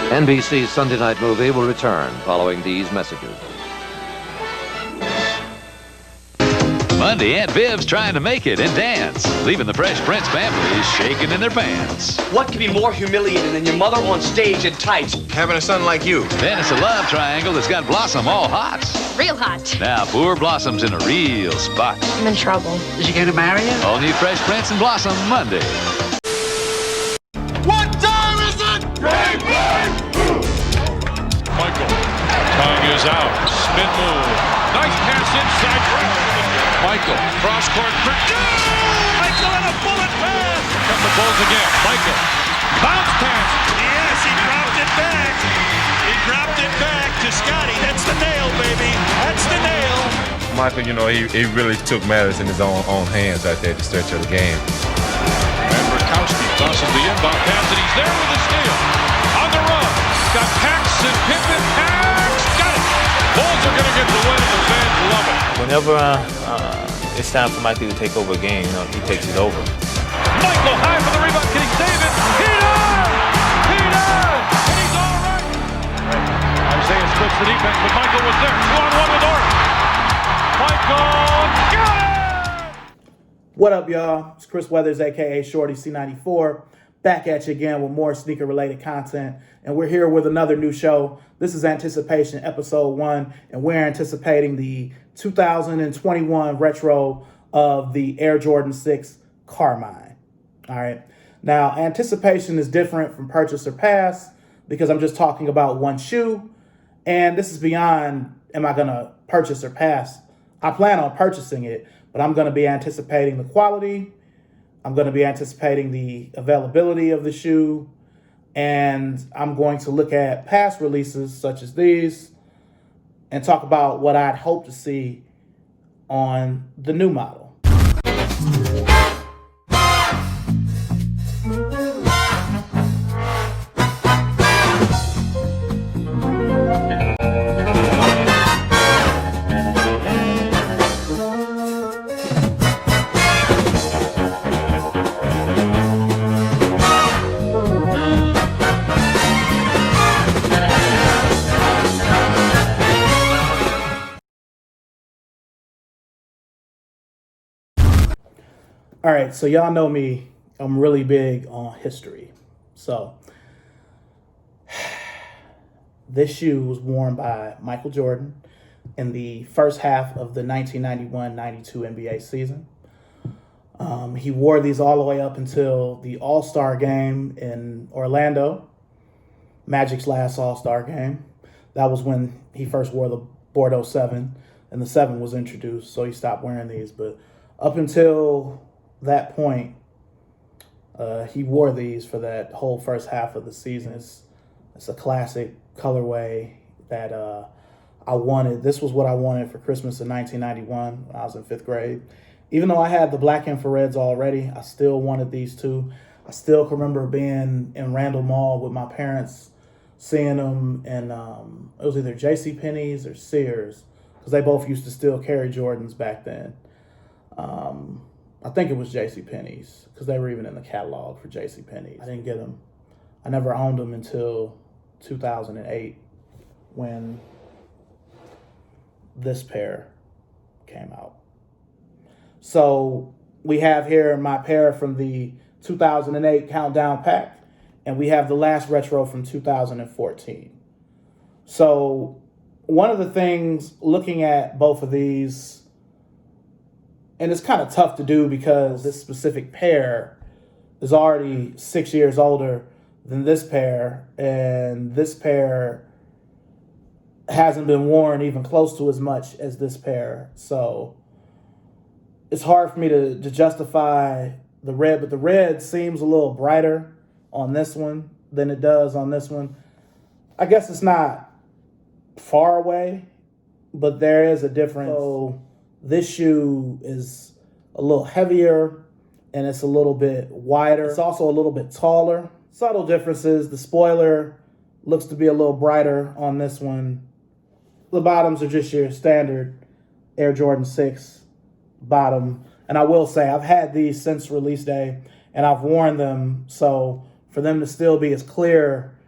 NBC's Sunday Night Movie will return following these messages. Monday, Aunt Viv's trying to make it and dance, leaving the Fresh Prince family shaking in their pants. What could be more humiliating than your mother on stage in tights? Having a son like you. Then it's a love triangle that's got Blossom all hot. Real hot. Now poor Blossom's in a real spot. I'm in trouble. Is he going to marry you? All new Fresh Prince and Blossom Monday. What time is it? Game time! Michael. Tongue is out. Spin move. Nice pass inside. Michael. Cross court for Michael and a bullet pass. Here come the Bulls again. Michael. Bounce pass. Yes, he dropped it back. He dropped it back to Scotty. That's the nail, baby. That's the nail. Michael, you know, he really took matters in his own hands right there at the stretch of the game. And Rakowski tosses the inbound pass, and he's there with the steal. On the run. Got Paxson. Pippen. Pax. Got it. Bulls are going to get the win, and the fans love it. Whenever it's time for Mikey to take over a game, he takes it over. Michael high for the rebound. Can he save it? He does! He does! And he's all right. Isaiah splits the defense, but Michael was there. 2-on-1 with Orange. Michael got it! What up, y'all? It's Chris Weathers, a.k.a. Shorty C94, back at you again with more sneaker-related content. And we're here with another new show. This is Anticipation Episode 1, and we're anticipating the 2021 retro of the Air Jordan 6 Carmine. All right. Now, anticipation is different from purchase or pass because I'm just talking about one shoe. And this is beyond, am I going to purchase or pass? I plan on purchasing it, but I'm going to be anticipating the quality. I'm going to be anticipating the availability of the shoe. And I'm going to look at past releases such as these and talk about what I'd hope to see on the new model. All right, so y'all know me. I'm really big on history. So this shoe was worn by Michael Jordan in the first half of the 1991-92 NBA season. He wore these all the way up until the All-Star game in Orlando, Magic's last All-Star game. That was when he first wore the Bordeaux 7, and the 7 was introduced, so he stopped wearing these. But up until that point, he wore these for that whole first half of the season. It's a classic colorway that I wanted. This was what I wanted for Christmas in 1991 when I was in 5th grade. Even though I had the black infrareds already, I still wanted these too. I still can remember being in Randall Mall with my parents, seeing them, and it was either JCPenney's or Sears, because they both used to still carry Jordans back then. I think it was JCPenney's because they were even in the catalog for JCPenney's. I didn't get them. I never owned them until 2008 when this pair came out. So we have here my pair from the 2008 Countdown Pack, and we have the last retro from 2014. So one of the things looking at both of these, and it's kind of tough to do because this specific pair is already 6 years older than this pair, and this pair hasn't been worn even close to as much as this pair. So it's hard for me to justify the red, but the red seems a little brighter on this one than it does on this one. I guess it's not far away, but there is a difference. So this shoe is a little heavier and it's a little bit wider. It's also a little bit taller. Subtle differences. The spoiler looks to be a little brighter on this one. The bottoms are just your standard Air Jordan 6 bottom. And I will say I've had these since release day and I've worn them. So for them to still be as clear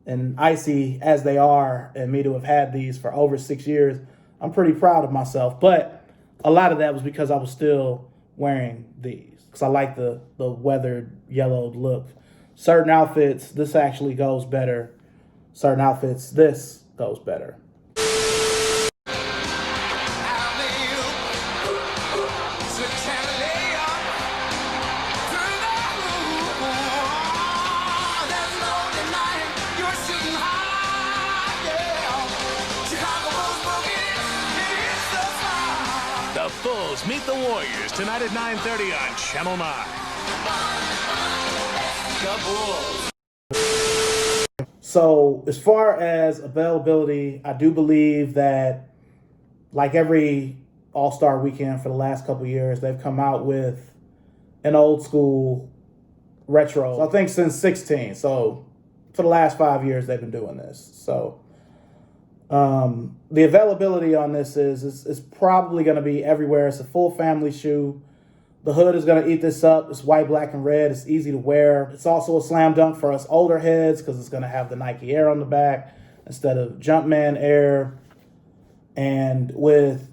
And icy as they are, and me to have had these for over 6 years, I'm pretty proud of myself. But a lot of that was because I was still wearing these, because I like the weathered, yellowed look. Certain outfits, this actually goes better. Certain outfits, this goes better. The Bulls meet the Warriors tonight at 9:30 on Channel 9. So as far as availability, I do believe that, like every All-Star weekend for the last couple of years, they've come out with an old school retro. So I think since 16. So for the last 5 years, they've been doing this. So the availability on this is probably going to be everywhere. It's a full family shoe. The hood is going to eat this up. It's white, black, and red. It's easy to wear. It's also a slam dunk for us older heads because it's going to have the Nike Air on the back instead of Jumpman Air. And with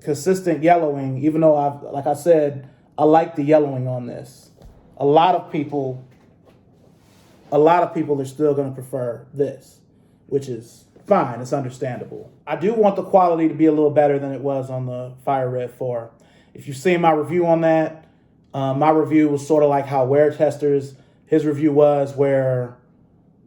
consistent yellowing, even though like I said, I like the yellowing on this. A lot of people are still going to prefer this, which is fine. It's understandable. I do want the quality to be a little better than it was on the Fire Red 4. If you've seen my review on that, my review was sort of like how Wear Testers, his review was, where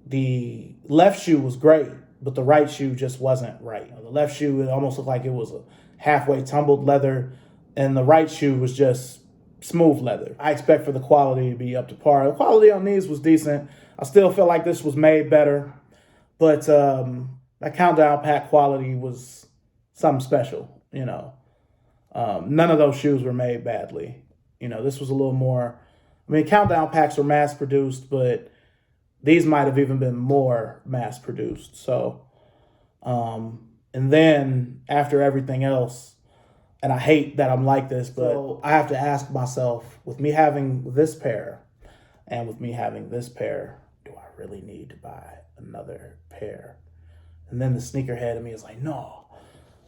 the left shoe was great, but the right shoe just wasn't right. The left shoe, it almost looked like it was a halfway tumbled leather, and the right shoe was just smooth leather. I expect for the quality to be up to par. The quality on these was decent. I still feel like this was made better, but that Countdown Pack quality was something special, you know. None of those shoes were made badly. You know, this was a little more, I mean, Countdown Packs were mass produced, but these might have even been more mass produced. So, and then after everything else, and I hate that I'm like this, but so I have to ask myself, with me having this pair and with me having this pair, do I really need to buy another pair? And then the sneakerhead in me is like, no,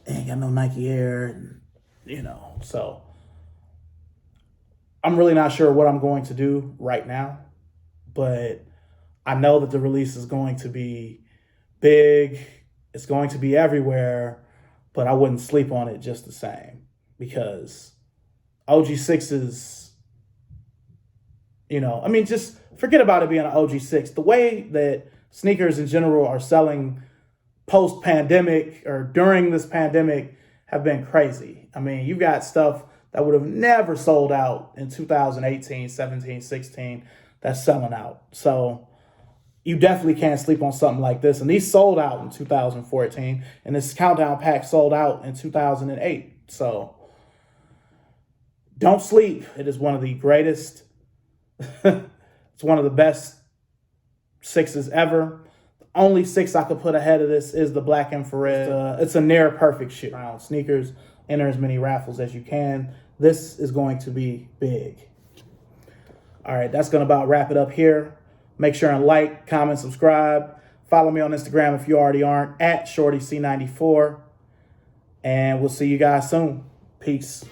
I ain't got no Nike Air, and, you know, so I'm really not sure what I'm going to do right now, but I know that the release is going to be big. It's going to be everywhere, but I wouldn't sleep on it just the same, because OG6s, you know, I mean, just forget about it being an OG6. The way that sneakers in general are selling post-pandemic or during this pandemic have been crazy. I mean, you've got stuff that would have never sold out in 2018, 17, 16 that's selling out. So you definitely can't sleep on something like this. And these sold out in 2014, and this Countdown Pack sold out in 2008. So don't sleep. It is one of the greatest, it's one of the best sixes ever. The only six I could put ahead of this is the Black Infrared. It's a near perfect shoe. Around sneakers, enter as many raffles as you can. This is going to be big. All right, that's going to about wrap it up here. Make sure and like, comment, subscribe. Follow me on Instagram if you already aren't, at ShortyC94. And we'll see you guys soon. Peace.